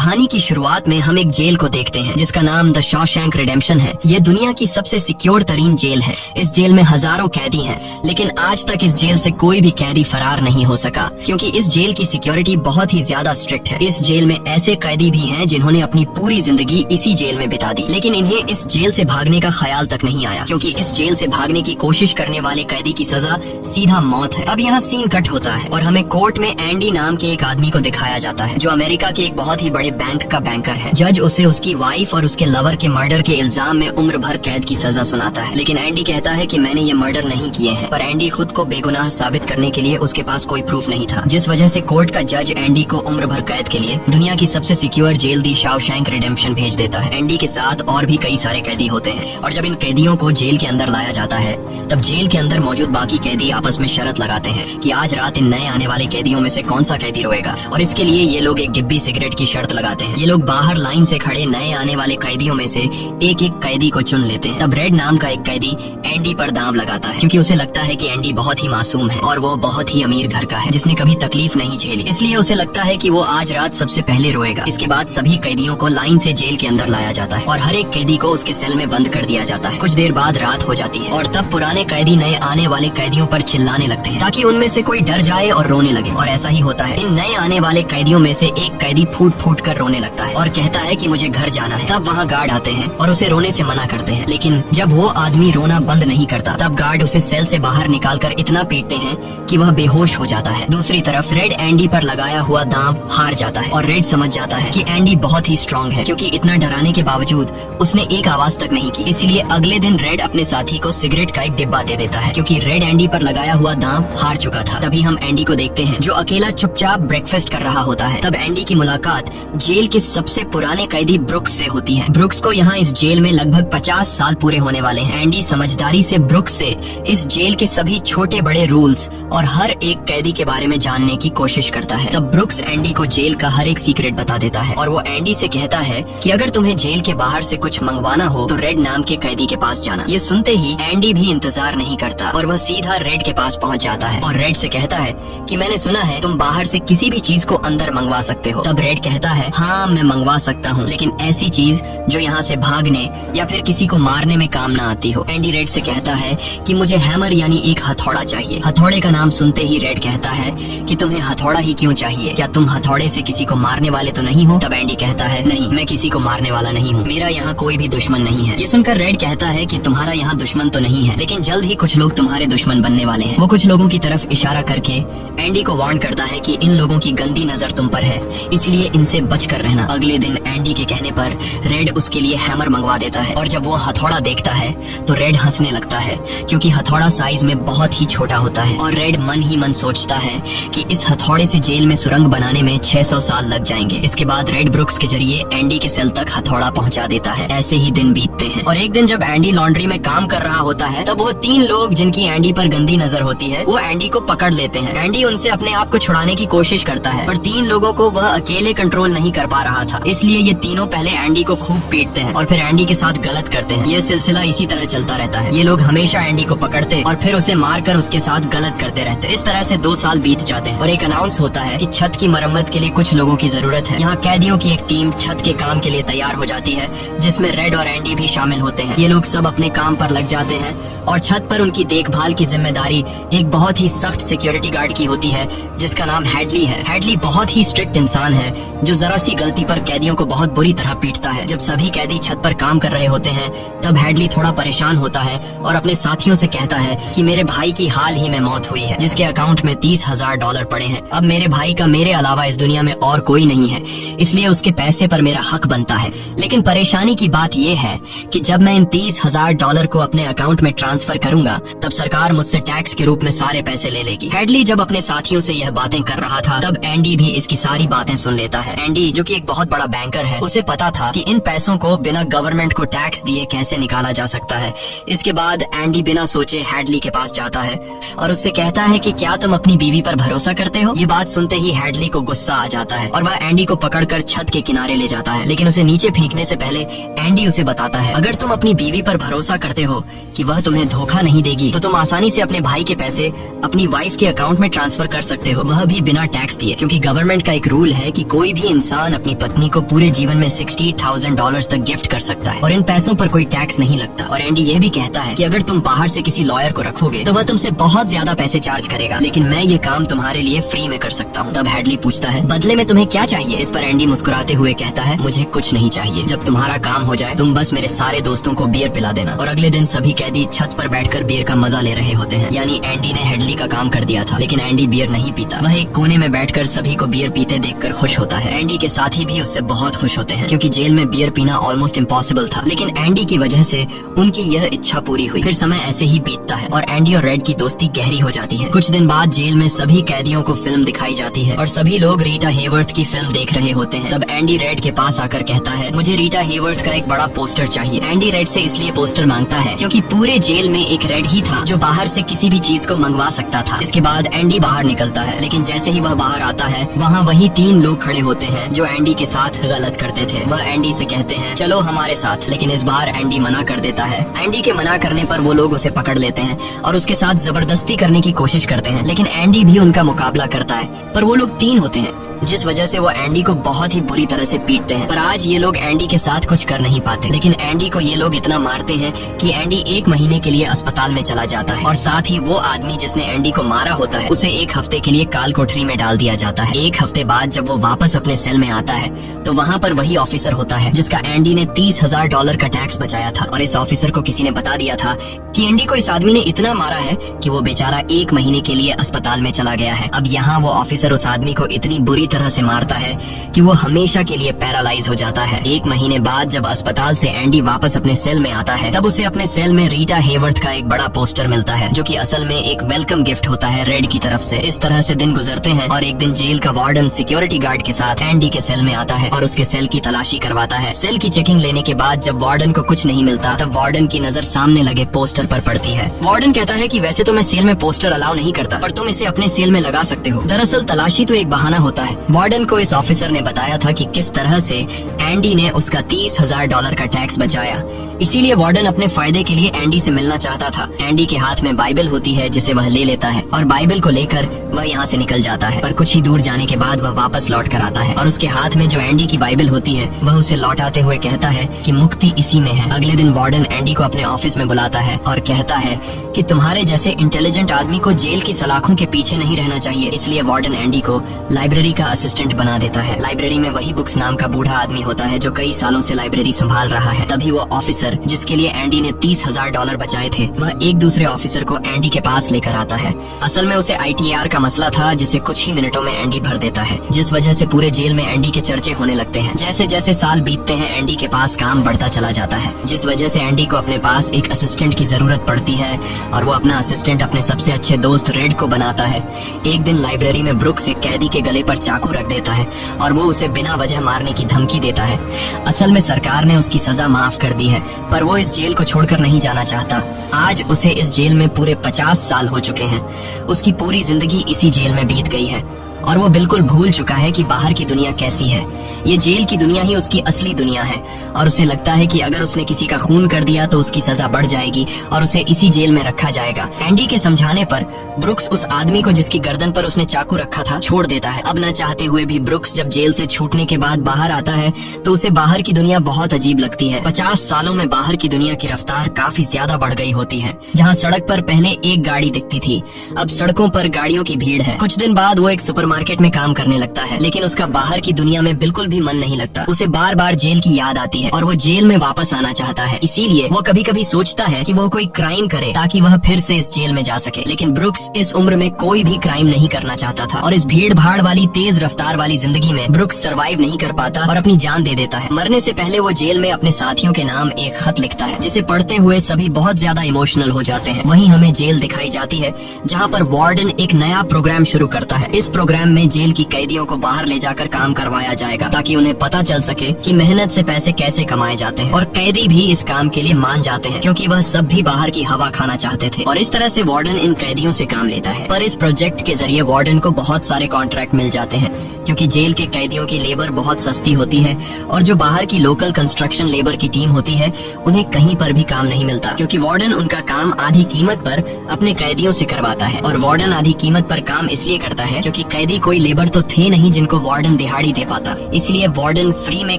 कहानी की शुरुआत में हम एक जेल को देखते हैं जिसका नाम द शॉशैंक रिडेम्पशन है। ये दुनिया की सबसे सिक्योर तरीन जेल है। इस जेल में हजारों कैदी हैं, लेकिन आज तक इस जेल से कोई भी कैदी फरार नहीं हो सका, क्योंकि इस जेल की सिक्योरिटी बहुत ही ज्यादा स्ट्रिक्ट है। इस जेल में ऐसे कैदी भी हैं जिन्होंने अपनी पूरी जिंदगी इसी जेल में बिता दी, लेकिन इन्हें इस जेल से भागने का ख्याल तक नहीं आया, क्योंकि इस जेल से भागने की कोशिश करने वाले कैदी की सजा सीधा मौत है। अब यहाँ सीन कट होता है और हमें कोर्ट में एंडी नाम के एक आदमी को दिखाया जाता है, जो अमेरिका के एक बहुत ही बड़े बैंक का बैंकर है। जज उसे उसकी वाइफ और उसके लवर के मर्डर के इल्जाम में उम्र भर कैद की सजा सुनाता है, लेकिन एंडी कहता है कि मैंने ये मर्डर नहीं किए हैं। पर एंडी खुद को बेगुनाह साबित करने के लिए उसके पास कोई प्रूफ नहीं था, जिस वजह से कोर्ट का जज एंडी को उम्र भर कैद के लिए दुनिया की सबसे सिक्योर जेल दी शॉशैंक रिडेम्पशन भेज देता है। एंडी के साथ और भी कई सारे कैदी होते हैं, और जब इन कैदियों को जेल के अंदर लाया जाता है तब जेल के अंदर मौजूद बाकी कैदी आपस में शर्त लगाते हैं कि आज रात इन नए आने वाले कैदियों में से कौन सा कैदी रोएगा, और इसके लिए ये लोग एक डिब्बी सिगरेट की शर्त लगाते हैं। ये लोग बाहर लाइन से खड़े नए आने वाले कैदियों में से एक एक कैदी को चुन लेते हैं। तब रेड नाम का एक कैदी एंडी पर दांव लगाता है, क्योंकि उसे लगता है कि एंडी बहुत ही मासूम है और वो बहुत ही अमीर घर का है जिसने कभी तकलीफ नहीं झेली, इसलिए उसे लगता है कि वो आज रात सबसे पहले रोएगा। इसके बाद सभी कैदियों को लाइन से जेल के अंदर लाया जाता है और हर एक कैदी को उसके सेल में बंद कर दिया जाता है। कुछ देर बाद रात हो जाती है और तब पुराने कैदी नए आने वाले कैदियों पर चिल्लाने लगते हैं ताकि उनमें से कोई डर जाए और रोने लगे, और ऐसा ही होता है। इन नए आने वाले कैदियों में से एक कैदी फूट फूट कर रोने लगता है और कहता है कि मुझे घर जाना है। तब वहाँ गार्ड आते हैं और उसे रोने से मना करते हैं, लेकिन जब वो आदमी रोना बंद नहीं करता तब गार्ड उसे सेल से बाहर निकालकर इतना पीटते हैं कि वह बेहोश हो जाता है। दूसरी तरफ रेड एंडी पर लगाया हुआ दांव हार जाता है और रेड समझ जाता है कि एंडी बहुत ही स्ट्रांग है, क्योंकि इतना डराने के बावजूद उसने एक आवाज तक नहीं की। इसलिए अगले दिन रेड अपने साथी को सिगरेट का एक डिब्बा दे देता है, क्योंकि रेड एंडी पर लगाया हुआ दांव हार चुका था। तभी हम एंडी को देखते हैं जो अकेला चुपचाप ब्रेकफास्ट कर रहा होता है। तब एंडी की मुलाकात जेल के सबसे पुराने कैदी ब्रुक्स से होती है। ब्रुक्स को यहाँ इस जेल में लगभग 50 साल पूरे होने वाले हैं। एंडी समझदारी से ब्रुक्स से इस जेल के सभी छोटे बड़े रूल्स और हर एक कैदी के बारे में जानने की कोशिश करता है। तब ब्रुक्स एंडी को जेल का हर एक सीक्रेट बता देता है, और वो एंडी से कहता है कि अगर तुम्हें जेल के बाहर से कुछ मंगवाना हो तो रेड नाम के कैदी के पास जाना। ये सुनते ही एंडी भी इंतजार नहीं करता और वह सीधा रेड के पास पहुंच जाता है और रेड से कहता है कि मैंने सुना है तुम बाहर से किसी भी चीज को अंदर मंगवा सकते हो। तब रेड कहता है हाँ मैं मंगवा सकता हूँ, लेकिन ऐसी चीज जो यहाँ से भागने या फिर किसी को मारने में काम ना आती हो। एंडी रेड से कहता है कि मुझे हैमर यानी एक हथौड़ा चाहिए। हथौड़े का नाम सुनते ही रेड कहता है कि तुम्हें हथौड़ा ही क्यों चाहिए, क्या तुम हथौड़े से किसी को मारने वाले तो नहीं हो? तब एंडी कहता है नहीं, मैं किसी को मारने वाला नहीं हूँ, मेरा यहाँ कोई भी दुश्मन नहीं है। ये सुनकर रेड कहता है कि तुम्हारा यहाँ दुश्मन तो नहीं है, लेकिन जल्द ही कुछ लोग तुम्हारे दुश्मन बनने वाले हैं। वो कुछ लोगों की तरफ इशारा करके एंडी को वार्न करता है कि इन लोगों की गंदी नजर तुम पर है, इसलिए इनसे बच कर रहना। अगले दिन एंडी के कहने पर रेड उसके लिए हैमर मंगवा देता है, और जब वो हथौड़ा देखता है तो रेड हंसने लगता है, क्योंकि हथौड़ा साइज में बहुत ही छोटा होता है। और रेड मन ही मन सोचता है कि इस हथौड़े से जेल में सुरंग बनाने में 600 साल लग जाएंगे। इसके बाद रेड ब्रुक्स के जरिए एंडी के सेल तक हथौड़ा पहुंचा देता है। ऐसे ही दिन बीतते हैं, और एक दिन जब एंडी लॉन्ड्री में काम कर रहा होता है तब वो 3 लोग जिनकी एंडी पर गंदी नजर होती है वो एंडी को पकड़ लेते हैं। एंडी उनसे अपने आप को छुड़ाने की कोशिश करता है, पर 3 लोगों को वह अकेले कंट्रोल नहीं कर पा रहा था, इसलिए ये तीनों पहले एंडी को खूब पीटते हैं और फिर एंडी के साथ गलत करते हैं। ये सिलसिला इसी तरह चलता रहता है। ये लोग हमेशा एंडी को पकड़ते और फिर उसे मारकर उसके साथ गलत करते रहते। इस तरह से 2 साल बीत जाते हैं और एक अनाउंस होता है कि छत की मरम्मत के लिए कुछ लोगों की जरूरत है। यहाँ कैदियों की एक टीम छत के काम के लिए तैयार हो जाती है, जिसमें रेड और एंडी भी शामिल होते हैं। ये लोग सब अपने काम पर लग जाते हैं और छत पर उनकी देखभाल की जिम्मेदारी एक बहुत ही सख्त सिक्योरिटी गार्ड की होती है, जिसका नाम हैडली है। हैडली बहुत ही स्ट्रिक्ट इंसान है जो जरा सी गलती पर कैदियों को बहुत बुरी तरह पीटता है। जब सभी कैदी छत पर काम कर रहे होते हैं तब हैडली थोड़ा परेशान होता है और अपने साथियों से कहता है कि मेरे भाई की हाल ही में मौत हुई है, जिसके अकाउंट में $30,000 पड़े हैं। अब मेरे भाई का मेरे अलावा इस दुनिया में और कोई नहीं है, इसलिए उसके पैसे पर मेरा हक बनता है। लेकिन परेशानी की बात यह है कि जब मैं इन $30,000 को अपने अकाउंट में ट्रांसफर करूंगा तब सरकार मुझसे टैक्स के रूप में सारे पैसे ले लेगी। हैडली जब अपने साथियों से यह बातें कर रहा था तब एंडी भी इसकी सारी बातें सुन लेता है। एंडी जो कि एक बहुत बड़ा बैंकर है, उसे पता था कि इन पैसों को बिना गवर्नमेंट को टैक्स दिए कैसे निकाला जा सकता है। इसके बाद एंडी बिना सोचे हैडली के पास जाता है और उससे कहता है कि क्या तुम अपनी बीवी पर भरोसा करते हो? ये बात सुनते ही हैडली को गुस्सा आ जाता है और वह एंडी को पकड़कर छत के किनारे ले जाता है, लेकिन उसे नीचे फेंकने से पहले एंडी उसे बताता है अगर तुम अपनी बीवी पर भरोसा करते हो कि वह तुम्हें धोखा नहीं देगी तो तुम आसानी से अपने भाई के पैसे अपनी वाइफ के अकाउंट में ट्रांसफर कर सकते हो, वह भी बिना टैक्स दिए, क्योंकि गवर्नमेंट का एक रूल है कि कोई भी इंसान अपनी पत्नी को पूरे जीवन में $60,000 तक गिफ्ट कर सकता है और इन पैसों पर कोई टैक्स नहीं लगता। और एंडी ये भी कहता है कि अगर तुम बाहर से किसी लॉयर को रखोगे तो वह तुमसे बहुत ज्यादा पैसे चार्ज करेगा, लेकिन मैं ये काम तुम्हारे लिए फ्री में कर सकता हूँ। तब हैडली पूछता है, बदले में तुम्हें क्या चाहिए? इस पर एंडी मुस्कुराते हुए कहता है, मुझे कुछ नहीं चाहिए। जब तुम्हारा काम हो जाए तुम बस मेरे सारे दोस्तों को बियर पिला देना। और अगले दिन सभी कैदी छत पर बैठकर बियर का मजा ले रहे होते हैं। यानी एंडी ने हैडली का काम कर दिया था, लेकिन एंडी बियर नहीं पीता। वह एक कोने में बैठकर सभी को बियर पीते देखकर खुश होता है। एंडी के साथी भी उससे बहुत खुश होते हैं, क्योंकि जेल में बियर पीना ऑलमोस्ट इम्पॉसिबल था, लेकिन एंडी की वजह से उनकी यह इच्छा पूरी हुई। फिर समय ऐसे ही बीतता है और एंडी और रेड की दोस्ती गहरी हो जाती है। कुछ दिन बाद जेल में सभी कैदियों को फिल्म दिखाई जाती है और सभी लोग रीटा हेवर्थ की फिल्म देख रहे होते हैं। तब एंडी रेड के पास आकर कहता है, मुझे रीटा हेवर्थ का एक बड़ा पोस्टर चाहिए। एंडी रेड से इसलिए पोस्टर मांगता है क्योंकि पूरे जेल में एक रेड ही था जो बाहर से किसी भी चीज को मंगवा सकता था। इसके बाद एंडी बाहर निकलता है, लेकिन जैसे ही वह बाहर आता है वहाँ वही 3 लोग खड़े होते हैं जो एंडी के साथ गलत करते थे। वह एंडी से कहते हैं, चलो हमारे साथ, लेकिन इस बार एंडी मना कर देता है। एंडी के मना करने पर वो लोग उसे पकड़ लेते हैं और उसके साथ जबरदस्ती करने की कोशिश करते हैं, लेकिन एंडी भी उनका मुकाबला करता है। पर वो लोग 3 होते हैं, जिस वजह से वो एंडी को बहुत ही बुरी तरह से पीटते हैं। पर आज ये लोग एंडी के साथ कुछ कर नहीं पाते, लेकिन एंडी को ये लोग इतना मारते हैं कि एंडी 1 महीने के लिए अस्पताल में चला जाता है। और साथ ही वो आदमी जिसने एंडी को मारा होता है उसे 1 हफ्ते के लिए काल कोठरी में डाल दिया जाता है। 1 हफ्ते बाद जब वो वापस अपने सेल में आता है तो वहाँ पर वही ऑफिसर होता है जिसका एंडी ने $30,000 का टैक्स बचाया था। और इस ऑफिसर को किसी ने बता दिया था कि एंडी को इस आदमी ने इतना मारा है कि वो बेचारा 1 महीने के लिए अस्पताल में चला गया है। अब यहाँ वो ऑफिसर उस आदमी को इतनी बुरी तरह से मारता है कि वो हमेशा के लिए पैरालाइज हो जाता है। 1 महीने बाद जब अस्पताल से एंडी वापस अपने सेल में आता है तब उसे अपने सेल में रीटा हेवर्थ का एक बड़ा पोस्टर मिलता है, जो कि असल में एक वेलकम गिफ्ट होता है रेड की तरफ से। इस तरह से दिन गुजरते हैं और एक दिन जेल का वार्डन सिक्योरिटी गार्ड के साथ एंडी के सेल में आता है और उसके सेल की तलाशी करवाता है। सेल की चेकिंग लेने के बाद जब वार्डन को कुछ नहीं मिलता तब वार्डन की नजर सामने लगे पोस्टर पर पड़ती है। वार्डन कहता है कि वैसे तो मैं सेल में पोस्टर अलाउ नहीं करता, पर तुम इसे अपने सेल में लगा सकते हो। दरअसल तलाशी तो एक बहाना होता है। वार्डन को इस ऑफिसर ने बताया था कि किस तरह से एंडी ने उसका $30,000 का टैक्स बचाया, इसीलिए वार्डन अपने फायदे के लिए एंडी से मिलना चाहता था। एंडी के हाथ में बाइबल होती है जिसे वह ले लेता है और बाइबल को लेकर वह यहाँ से निकल जाता है। पर कुछ ही दूर जाने के बाद वह वापस लौट कर आता है और उसके हाथ में जो एंडी की बाइबल होती है वह उसे लौटाते हुए कहता है कि मुक्ति इसी में है। अगले दिन वार्डन एंडी को अपने ऑफिस में बुलाता है और कहता है कि तुम्हारे जैसे इंटेलिजेंट आदमी को जेल की सलाखों के पीछे नहीं रहना चाहिए। इसलिए वार्डन एंडी को लाइब्रेरी का असिस्टेंट बना देता है। लाइब्रेरी में वही बुक्स नाम का बूढ़ा आदमी होता है जो कई सालों से लाइब्रेरी संभाल रहा है। तभी वो ऑफिसर जिसके लिए एंडी ने $30,000 बचाए थे वह एक दूसरे ऑफिसर को एंडी के पास लेकर आता है। असल में उसे ITR का मसला था जिसे कुछ ही मिनटों में एंडी भर देता है, जिस वजह से पूरे जेल में एंडी के चर्चे होने लगते हैं। जैसे जैसे साल बीतते हैं एंडी के पास काम बढ़ता चला जाता है, जिस वजह से एंडी को अपने पास एक असिस्टेंट की जरूरत पड़ती है और वो अपना असिस्टेंट अपने सबसे अच्छे दोस्त रेड को बनाता है। एक दिन लाइब्रेरी में ब्रुक्स एक कैदी के गले पर चाकू रख देता है और वो उसे बिना वजह मारने की धमकी देता है। असल में सरकार ने उसकी सजा माफ कर दी है, पर वो इस जेल को छोड़कर नहीं जाना चाहता। आज उसे इस जेल में पूरे 50 साल हो चुके हैं। उसकी पूरी जिंदगी इसी जेल में बीत गई है और वो बिल्कुल भूल चुका है कि बाहर की दुनिया कैसी है। ये जेल की दुनिया ही उसकी असली दुनिया है और उसे लगता है कि अगर उसने किसी का खून कर दिया तो उसकी सजा बढ़ जाएगी और उसे इसी जेल में रखा जाएगा। एंडी के समझाने पर ब्रुक्स उस आदमी को जिसकी गर्दन पर उसने चाकू रखा था छोड़ देता है। अब न चाहते हुए भी ब्रुक्स जब जेल से छूटने के बाद बाहर आता है तो उसे बाहर की दुनिया बहुत अजीब लगती है। 50 सालों में बाहर की दुनिया की रफ्तार काफी ज्यादा बढ़ गई होती है। जहाँ सड़क पर पहले एक गाड़ी दिखती थी, अब सड़कों पर गाड़ियों की भीड़ है। कुछ दिन बाद वो एक सुपरमार्केट में काम करने लगता है, लेकिन उसका बाहर की दुनिया में बिल्कुल भी मन नहीं लगता। उसे बार बार जेल की याद आती है और वो जेल में वापस आना चाहता है। इसीलिए वो कभी कभी सोचता है कि वो कोई क्राइम करे ताकि वह फिर से इस जेल में जा सके। लेकिन ब्रुक्स इस उम्र में कोई भी क्राइम नहीं करना चाहता था और इस भीड़ भाड़ वाली तेज रफ्तार वाली जिंदगी में ब्रुक्स सरवाइव नहीं कर पाता और अपनी जान दे देता है। मरने से पहले वो जेल में अपने साथियों के नाम एक खत लिखता है, जिसे पढ़ते हुए सभी बहुत ज्यादा इमोशनल हो जाते हैं। वहीं हमें जेल दिखाई जाती है जहाँ पर वार्डन एक नया प्रोग्राम शुरू करता है। इस प्रोग्राम में जेल की कैदियों को बाहर ले जाकर काम करवाया जाएगा ताकि उन्हें पता चल सके कि मेहनत से पैसे कैसे कमाए जाते हैं। और कैदी भी इस काम के लिए मान जाते हैं क्योंकि वह सब भी बाहर की हवा खाना चाहते थे। और इस तरह से वार्डन इन कैदियों से काम लेता है। पर इस प्रोजेक्ट के जरिए वार्डन को बहुत सारे कॉन्ट्रैक्ट मिल जाते हैं क्योंकि जेल के कैदियों की लेबर बहुत सस्ती होती है और जो बाहर की लोकल कंस्ट्रक्शन लेबर की टीम होती है उन्हें कहीं पर भी काम नहीं मिलता, क्योंकि वार्डन उनका काम आधी कीमत पर अपने कैदियों से करवाता है। और वार्डन आधी कीमत पर काम इसलिए करता है क्योंकि कैदी कोई लेबर तो थे नहीं जिनको वार्डन दिहाड़ी दे पाता, इसलिए वार्डन फ्री में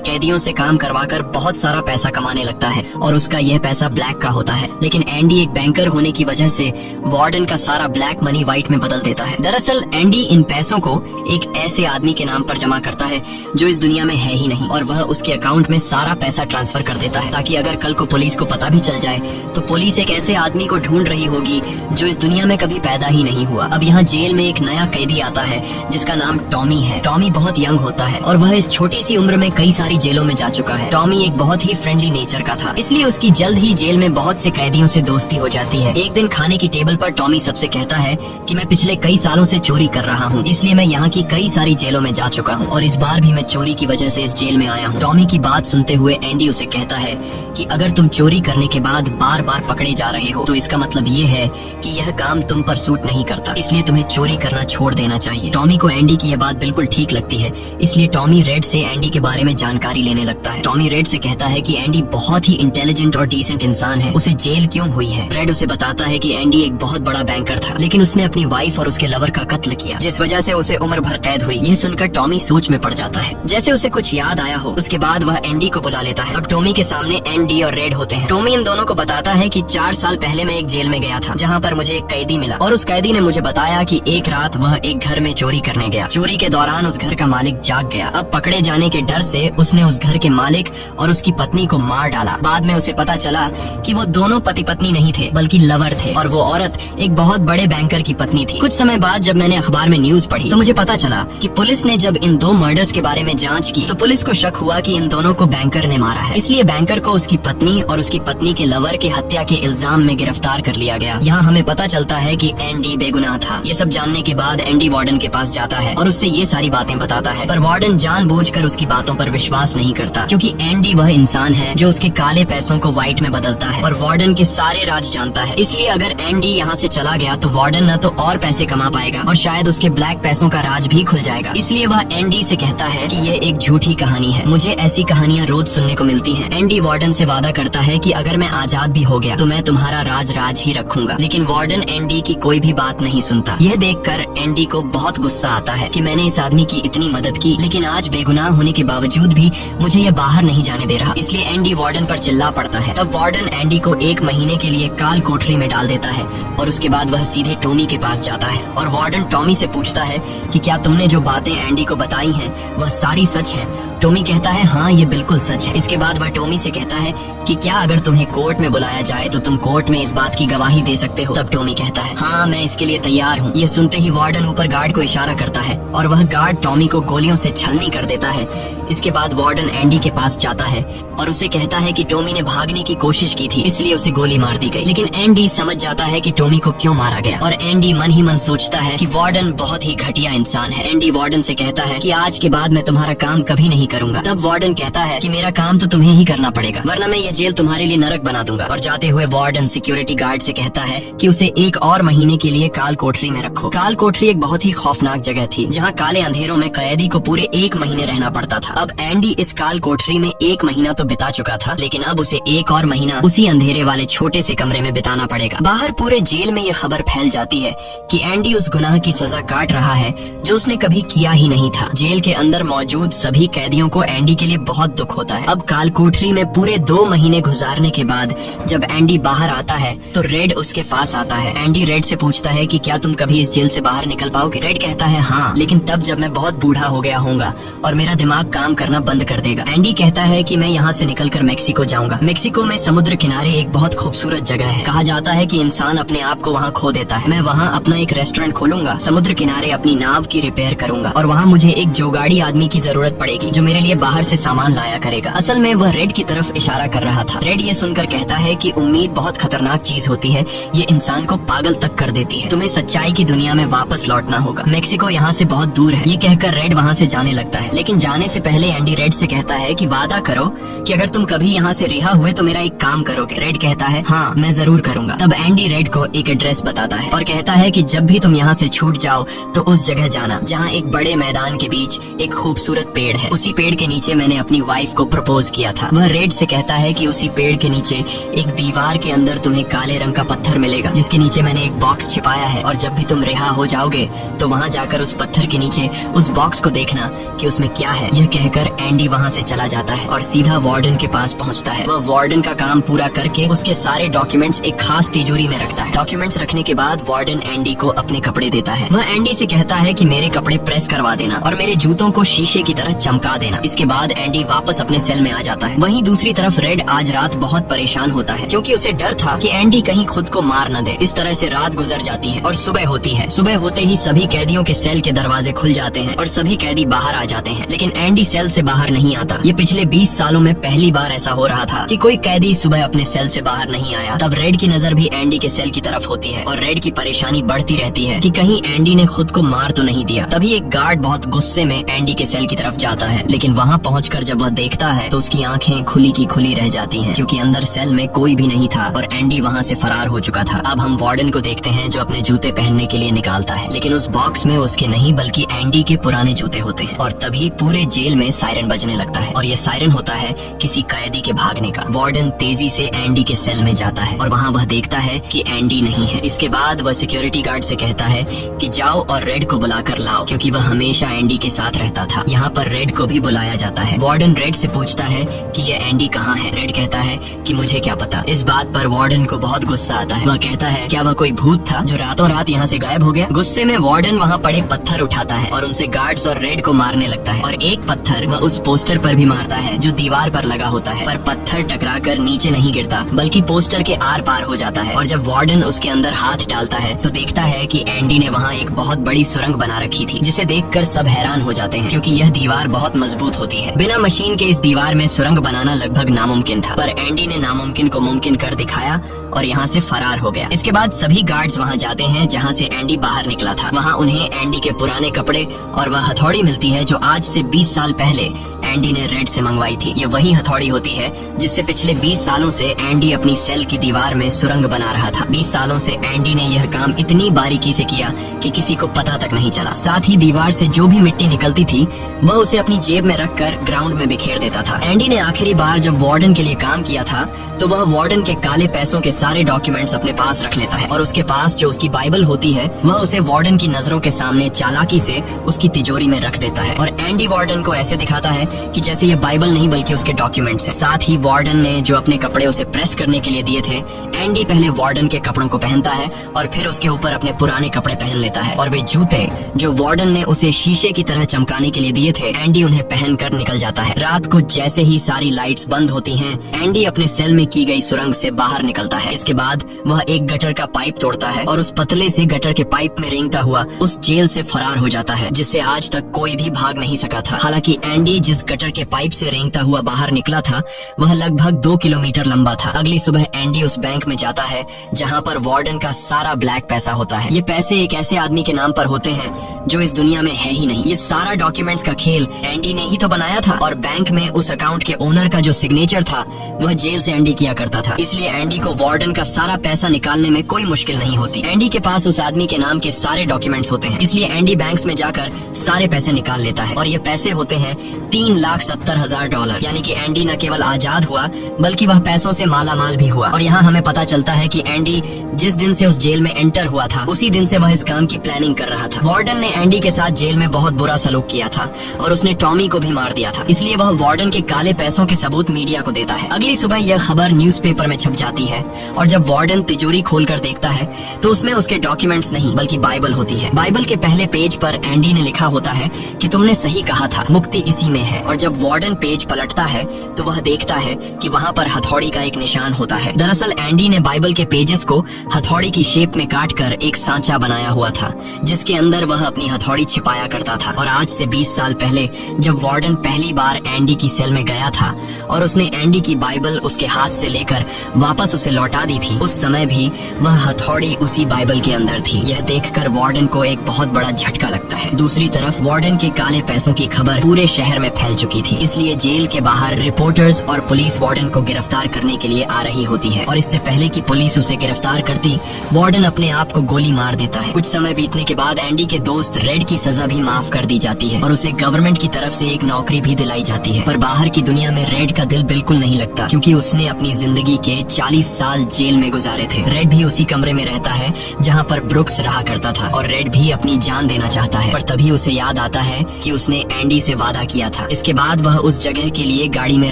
कैदियों से काम करवाकर बहुत सारा पैसा कमाने लगता है और उसका यह पैसा ब्लैक का होता है। लेकिन एंडी एक बैंकर होने की वजह से वार्डन का सारा ब्लैक मनी व्हाइट में बदल देता है। दरअसल एंडी इन पैसों को एक ऐसे आदमी के नाम पर जमा करता है जो इस दुनिया में है ही नहीं, और वह उसके अकाउंट में सारा पैसा ट्रांसफर कर देता है ताकि अगर कल को पुलिस को पता भी चल जाए तो पुलिस एक ऐसे आदमी को ढूंढ रही होगी जो इस दुनिया में कभी पैदा ही नहीं हुआ। अब यहाँ जेल में एक नया कैदी आता है जिसका नाम टॉमी है। टॉमी बहुत यंग होता है और वह इस छोटी सी उम्र में कई सारी जेलों में जा चुका है। टॉमी एक बहुत ही फ्रेंडली नेचर का था, इसलिए उसकी जल्द ही जेल में बहुत से कैदियों से दोस्ती हो जाती है। एक दिन खाने की टेबल पर टॉमी सबसे कहता है कि मैं पिछले कई सालों से चोरी कर रहा हूँ, इसलिए मैं यहाँ की कई सारी जेलों में जा चुका हूँ और इस बार भी मैं चोरी की वजह से इस जेल में आया हूँ। टॉमी की बात सुनते हुए एंडी उसे कहता है कि अगर तुम चोरी करने के बाद बार बार पकड़े जा रहे हो तो इसका मतलब ये है कि यह काम तुम पर सूट नहीं करता, इसलिए तुम्हें चोरी करना छोड़ देना चाहिए। टॉमी को एंडी की यह बात बिल्कुल ठीक लगती है, इसलिए टॉमी रेड से एंडी के बारे में जानकारी लेने लगता है। टॉमी रेड से कहता है कि एंडी बहुत ही इंटेलिजेंट और डिसेंट इंसान है, उसे जेल क्यों हुई है। रेड उसे बताता है कि एंडी एक बहुत बड़ा बैंकर था, लेकिन उसने अपनी वाइफ और उसके लवर का कत्ल किया, जिस वजह से उसे उम्र भर कैद हुई। यह सुनकर टॉमी सोच में पड़ जाता है, जैसे उसे कुछ याद आया हो। उसके बाद वह एंडी को बुला लेता है। अब टॉमी के सामने एंडी और रेड होते हैं। टॉमी इन दोनों को बताता है कि 4 साल पहले मैं एक जेल में गया था जहाँ पर मुझे एक कैदी मिला और उस कैदी ने मुझे बताया कि एक रात वह एक घर में चोरी करने गया। चोरी के दौरान उस घर का मालिक जाग गया। अब पकड़े जाने के डर से उसने उस घर के मालिक और उसकी पत्नी को मार डाला। बाद में उसे पता चला कि वो दोनों पति पत्नी नहीं थे बल्कि लवर थे और वो औरत एक बहुत बड़े बैंकर की पत्नी थी। कुछ समय बाद जब मैंने अखबार में न्यूज पढ़ी तो मुझे पता चला कि पुलिस ने जब इन 2 मर्डर्स के बारे में जांच की तो पुलिस को शक हुआ कि इन दोनों को बैंकर ने मारा है, इसलिए बैंकर को उसकी पत्नी और उसकी पत्नी के लवर के हत्या के इल्जाम में गिरफ्तार कर लिया गया। यहाँ हमें पता चलता है कि एंडी बेगुनाह था। ये सब जानने के बाद एंडी वार्डन के पास जाता है और उससे ये सारी बातें बताता है, पर वार्डन जानबूझकर उसकी बातों पर विश्वास नहीं करता क्योंकि एंडी वह इंसान है जो उसके काले पैसों को व्हाइट में बदलता है और वार्डन के सारे राज जानता है। इसलिए अगर एंडी यहाँ से चला गया तो वार्डन न तो और पैसे कमा पाएगा और शायद उसके ब्लैक पैसों का राज भी खुल जाएगा। इसलिए वह एंडी से कहता है कि ये एक झूठी कहानी है, मुझे ऐसी कहानियाँ रोज सुनने को मिलती हैं। एंडी वार्डन से वादा करता है कि अगर मैं आजाद भी हो गया तो मैं तुम्हारा राज ही रखूंगा, लेकिन वार्डन एंडी की कोई भी बात नहीं सुनता। यह देखकर एंडी को बहुत गुस्सा आता है कि मैंने इस आदमी की इतनी मदद की लेकिन आज बेगुनाह होने के बावजूद भी मुझे यह बाहर नहीं जाने दे रहा, इसलिए एंडी वार्डन पर चिल्ला पड़ता है। तब वार्डन एंडी को 1 महीने के लिए काल कोठरी में डाल देता है और उसके बाद वह सीधे टॉमी के पास जाता है और वार्डन टॉमी से पूछता है कि क्या तुमने जो बातें एंडी को बताई हैं वह सारी सच है। टॉमी कहता है हाँ ये बिल्कुल सच है। इसके बाद वह टॉमी से कहता है कि क्या अगर तुम्हें कोर्ट में बुलाया जाए तो तुम कोर्ट में इस बात की गवाही दे सकते हो। तब टॉमी कहता है हाँ मैं इसके लिए तैयार हूँ। ये सुनते ही वार्डन ऊपर गार्ड को इशारा करता है और वह गार्ड टॉमी को गोलियों से छलनी कर देता है। इसके बाद वार्डन एंडी के पास जाता है और उसे कहता है कि टॉमी ने भागने की कोशिश की थी इसलिए उसे गोली मार दी गई, लेकिन एंडी समझ जाता है कि टॉमी को क्यों मारा गया और एंडी मन ही मन सोचता है कि वार्डन बहुत ही घटिया इंसान है। एंडी वार्डन से कहता है कि आज के बाद मैं तुम्हारा काम कभी नहीं करूंगा। तब वार्डन कहता है कि मेरा काम तो तुम्हें ही करना पड़ेगा वरना मैं ये जेल तुम्हारे लिए नरक बना दूंगा। और जाते हुए वार्डन सिक्योरिटी गार्ड से कहता है कि उसे 1 और महीने के लिए काल कोठरी में रखो। काल कोठरी एक बहुत ही खौफनाक जगह थी जहाँ काले अंधेरों में कैदी को पूरे 1 महीने रहना पड़ता था। अब एंडी इस काल कोठरी में 1 महीना तो बिता चुका था, लेकिन अब उसे 1 और महीना उसी अंधेरे वाले छोटे से कमरे में बिताना पड़ेगा। बाहर पूरे जेल में ये खबर फैल जाती है कि एंडी उस गुनाह की सजा काट रहा है जो उसने कभी किया ही नहीं था। जेल के अंदर मौजूद सभी कैदियों को एंडी के लिए बहुत दुख होता है। अब काल कोठरी में पूरे 2 महीने गुजारने के बाद जब एंडी बाहर आता है तो रेड उसके पास आता है। एंडी रेड से पूछता है कि क्या तुम कभी इस जेल से बाहर निकल पाओगे। रेड कहता है हाँ, लेकिन तब जब मैं बहुत बूढ़ा हो गया होऊंगा और मेरा दिमाग काम करना बंद कर देगा। एंडी कहता है कि मैं यहाँ से निकलकर मेक्सिको जाऊंगा। मेक्सिको में समुद्र किनारे एक बहुत खूबसूरत जगह है। कहा जाता है कि इंसान अपने आप को वहाँ खो देता है। मैं वहाँ अपना एक रेस्टोरेंट खोलूंगा, समुद्र किनारे अपनी नाव की रिपेयर करूंगा और वहाँ मुझे एक जोगाड़ी आदमी की जरूरत पड़ेगी जो मेरे लिए बाहर से सामान लाया करेगा। असल में वह रेड की तरफ इशारा कर रहा था। रेड ये सुनकर कहता है कि उम्मीद बहुत खतरनाक चीज होती है, ये इंसान को पागल तक कर देती है। तुम्हें सच्चाई की दुनिया में वापस लौटना होगा। मेक्सिको यहाँ से बहुत दूर है। ये कहकर रेड वहाँ से जाने लगता है, लेकिन जाने से पहले एंडी रेड से कहता है कि वादा करो कि अगर तुम कभी यहाँ से रिहा हुए तो मेरा एक काम करोगे। रेड कहता है हाँ मैं जरूर करूंगा। तब एंडी रेड को एक एड्रेस बताता है और कहता है कि जब भी तुम यहाँ से छूट जाओ तो उस जगह जाना जहाँ एक बड़े मैदान के बीच एक खूबसूरत पेड़ है। उसी पेड़ के नीचे मैंने अपनी वाइफ को प्रपोज किया था। वह रेड से कहता है कि उसी पेड़ के नीचे एक दीवार के अंदर तुम्हें काले रंग का पत्थर मिलेगा, जिसके नीचे मैंने एक बॉक्स छिपाया है, और जब भी तुम रिहा हो जाओगे तो वहाँ जाकर उस पत्थर के नीचे उस बॉक्स को देखना कि उसमें क्या है। यह कहकर एंडी वहाँ से चला जाता है और सीधा वार्डन के पास पहुँचता है। वह वार्डन का काम पूरा करके उसके सारे डॉक्यूमेंट्स एक खास तिजोरी में रखता है। डॉक्यूमेंट्स रखने के बाद वार्डन एंडी को अपने कपड़े देता है। वह एंडी से कहता है कि मेरे कपड़े प्रेस करवा देना और मेरे जूतों को शीशे की तरह चमका देना। इसके बाद एंडी वापस अपने सेल में आ जाता है। वहीं दूसरी तरफ रेड आज रात बहुत परेशान होता है, क्योंकि उसे डर था कि एंडी कहीं खुद को मार न दे। इस तरह से रात गुजर जाती है और सुबह होती है। सुबह होते ही सभी कैदियों के सेल के दरवाजे खुल जाते हैं और सभी कैदी बाहर आ जाते हैं, लेकिन एंडी सेल से बाहर नहीं आता। ये पिछले 20 सालों में पहली बार ऐसा हो रहा था कि कोई कैदी सुबह अपने सेल से बाहर नहीं आया। तब रेड की नजर भी एंडी के सेल की तरफ होती है और रेड की परेशानी बढ़ती रहती है कि कहीं एंडी ने खुद को मार तो नहीं दिया। तभी एक गार्ड बहुत गुस्से में एंडी के सेल की तरफ जाता है, लेकिन वहाँ पहुंचकर जब वह देखता है तो उसकी आंखें खुली की खुली रह जाती हैं, क्योंकि अंदर सेल में कोई भी नहीं था और एंडी वहाँ से फरार हो चुका था। अब हम वार्डन को देखते हैं जो अपने जूते पहनने के लिए निकालता है, लेकिन उस बॉक्स में उसके नहीं बल्कि एंडी के पुराने जूते होते हैं। और तभी पूरे जेल में सायरन बजने लगता है और ये सायरन होता है किसी कैदी के भागने का। वार्डन तेजी से एंडी के सेल में जाता है और वहाँ वह देखता है कि एंडी नहीं है। इसके बाद वह सिक्योरिटी गार्ड से कहता है कि जाओ और रेड को बुलाकर लाओ, क्योंकि वह हमेशा एंडी के साथ रहता था। यहाँ पर रेड को भी बुलाया जाता है। वार्डन रेड से पूछता है कि ये एंडी कहाँ है। रेड कहता है कि मुझे क्या पता। इस बात पर वार्डन को बहुत गुस्सा आता है। वह कहता है क्या वह कोई भूत था जो रातों रात यहाँ से गायब हो गया। गुस्से में वार्डन वहाँ पड़े पत्थर उठाता है और उनसे गार्ड्स और रेड को मारने लगता है, और एक पत्थर वह उस पोस्टर पर भी मारता है जो दीवार पर लगा होता है, पर पत्थर टकराकर नीचे नहीं गिरता बल्कि पोस्टर के आर पार हो जाता है। और जब वार्डन उसके अंदर हाथ डालता है तो देखता है कि एंडी ने वहाँ एक बहुत बड़ी सुरंग बना रखी थी, जिसे देखकर सब हैरान हो जाते हैं, क्योंकि यह दीवार बहुत मजबूत होती है। बिना मशीन के इस दीवार में सुरंग बनाना लगभग नामुमकिन था, पर एंडी ने नामुमकिन को मुमकिन कर दिखाया और यहाँ से फरार हो गया। इसके बाद सभी गार्ड्स वहाँ जाते हैं जहाँ से एंडी बाहर निकला था। वहाँ उन्हें एंडी के पुराने कपड़े और वह हथौड़ी मिलती है जो आज से 20 साल पहले एंडी ने रेड से मंगवाई थी। ये वही हथौड़ी होती है जिससे पिछले 20 सालों से एंडी अपनी सेल की दीवार में सुरंग बना रहा था। 20 सालों से एंडी ने यह काम इतनी बारीकी से किया कि किसी को पता तक नहीं चला। साथ ही दीवार से जो भी मिट्टी निकलती थी वह उसे अपनी जेब में रखकर ग्राउंड में बिखेर देता था। एंडी ने आखिरी बार जब वार्डन के लिए काम किया था तो वह वार्डन के काले पैसों के सारे डॉक्यूमेंट्स अपने पास रख लेता है, और उसके पास जो उसकी बाइबल होती है वह उसे वार्डन की नजरों के सामने चालाकी से उसकी तिजोरी में रख देता है। और एंडी वार्डन को ऐसे दिखाता है कि जैसे ये बाइबल नहीं बल्कि उसके डॉक्यूमेंट्स हैं। साथ ही वार्डन ने जो अपने कपड़े उसे प्रेस करने के लिए दिए थे, एंडी पहले वार्डन के कपड़ों को पहनता है और फिर उसके ऊपर अपने पुराने कपड़े पहन लेता है। और वे जूते जो वार्डन ने उसे शीशे की तरह चमकाने के लिए दिए थे, एंडी उन्हें पहनकर निकल जाता है। रात को जैसे ही सारी लाइट्स बंद होती हैं, एंडी अपने सेल में की गई सुरंग से बाहर निकलता है। इसके बाद वह एक गटर का पाइप तोड़ता है और उस पतले से गटर के पाइप में रेंगता हुआ उस जेल से फरार हो जाता है, जिससे आज तक कोई भी भाग नहीं सका था। हालांकि एंडी जिस गटर के पाइप से रेंगता हुआ बाहर निकला था वह लगभग 2 किलोमीटर लंबा था। अगली सुबह एंडी उस बैंक में जाता है जहाँ पर वार्डन का सारा ब्लैक पैसा होता है। ये पैसे एक ऐसे आदमी के नाम पर होते हैं जो इस दुनिया में है ही नहीं। ये सारा डॉक्यूमेंट्स का खेल एंडी ने ही तो बनाया था, और बैंक में उस अकाउंट के ओनर का जो सिग्नेचर था वह जेल से एंडी किया करता था। इसलिए एंडी को वार्डन का सारा पैसा निकालने में कोई मुश्किल नहीं होती। एंडी के पास उस आदमी के नाम के सारे डॉक्यूमेंट्स होते हैं, इसलिए एंडी बैंक्स में जाकर सारे पैसे निकाल लेता है, और ये पैसे होते हैं $3,70,000। यानी कि एंडी न केवल आजाद हुआ बल्कि वह पैसों से माला माल भी हुआ। और यहाँ हमें पता चलता है कि एंडी जिस दिन से उस जेल में एंटर हुआ था उसी दिन से वह इस काम की प्लानिंग कर रहा था। वार्डन ने एंडी के साथ जेल में बहुत बुरा सलूक किया था और उसने टॉमी को भी मार दिया था, इसलिए वह वार्डन के काले पैसों के सबूत मीडिया को देता है। अगली सुबह यह खबर न्यूज़पेपर में छप जाती है, और जब वार्डन तिजोरी खोलकर देखता है तो उसमें उसके डॉक्यूमेंट्स नहीं बल्कि बाइबल होती है। बाइबल के पहले पेज पर एंडी ने लिखा होता है कि तुमने सही कहा था, मुक्ति इसी में है। और जब वार्डन पेज पलटता है तो वह देखता है कि वहाँ पर हथौड़ी का एक निशान होता है। दरअसल एंडी ने बाइबल के पेजेस को हथौड़ी की शेप में काटकर एक सांचा बनाया हुआ था, जिसके अंदर वह अपनी हथौड़ी छिपाया करता था। और आज से 20 साल पहले जब वार्डन पहली बार एंडी की सेल में गया था और उसने एंडी की बाइबल उसके हाथ से लेकर वापस उसे लौटा दी थी, उस समय भी वह हथौड़ी उसी बाइबल के अंदर थी। यह देखकर वार्डन को एक बहुत बड़ा झटका लगता है। दूसरी तरफ वार्डन के काले पैसों की खबर पूरे शहर में फैल चुकी थी, इसलिए जेल के बाहर रिपोर्टर्स और पुलिस वार्डन को गिरफ्तार करने के लिए आ रही होती है। और इससे पहले कि पुलिस उसे गिरफ्तार करती, वार्डन अपने आप को गोली मार देता है। कुछ समय बीतने के बाद एंडी के दोस्त रेड की सजा भी माफ कर दी जाती है और उसे गवर्नमेंट की तरफ से एक नौकरी भी दिलाई जाती है। पर बाहर की दुनिया में रेड का दिल बिल्कुल नहीं लगता, क्योंकि उसने अपनी जिंदगी के 40 साल जेल में गुजारे थे। रेड भी उसी कमरे में रहता है जहाँ पर ब्रुक्स रहा करता था और रेड भी अपनी जान देना चाहता है। पर तभी उसे याद आता है कि उसने एंडी से वादा किया था। इसके बाद वह उस जगह के लिए गाड़ी में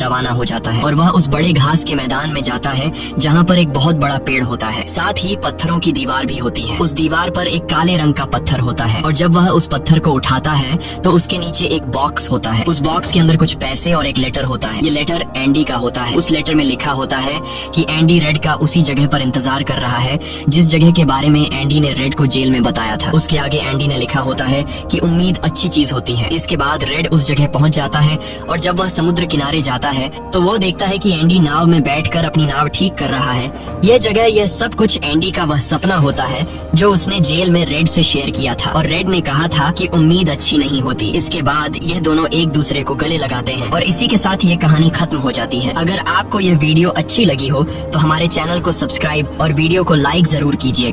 रवाना हो जाता है और वह उस बड़े घास के मैदान में जाता है जहाँ पर एक बहुत बड़ा पेड़ होता है। साथ ही पत्थरों की दीवार भी होती है। उस दीवार पर एक काले रंग का पत्थर होता है और जब वह उस पत्थर को उठाता है तो उसके नीचे एक बॉक्स होता है। उस बॉक्स के अंदर कुछ पैसे और एक लेटर होता है। ये लेटर एंडी का होता है। उस लेटर में लिखा होता है कि एंडी रेड का उसी जगह पर इंतजार कर रहा है जिस जगह के बारे में एंडी ने रेड को जेल में बताया था। उसके आगे एंडी ने लिखा होता है कि उम्मीद अच्छी चीज होती है। इसके बाद रेड उस जगह पहुंच जाता है और जब वह समुद्र किनारे जाता है तो वो देखता है कि एंडी नाव में बैठकर अपनी नाव ठीक कर रहा है। यह जगह, यह सब कुछ एंडी का वह सपना होता है जो उसने जेल में रेड से शेयर किया था और रेड ने कहा था कि उम्मीद अच्छी नहीं होती। इसके बाद यह दोनों एक दूसरे को गले लगाते हैं और इसी के साथ ये कहानी खत्म हो जाती है। अगर आपको यह वीडियो अच्छी लगी हो तो हमारे चैनल को सब्सक्राइब और वीडियो को लाइक जरूर कीजिएगा।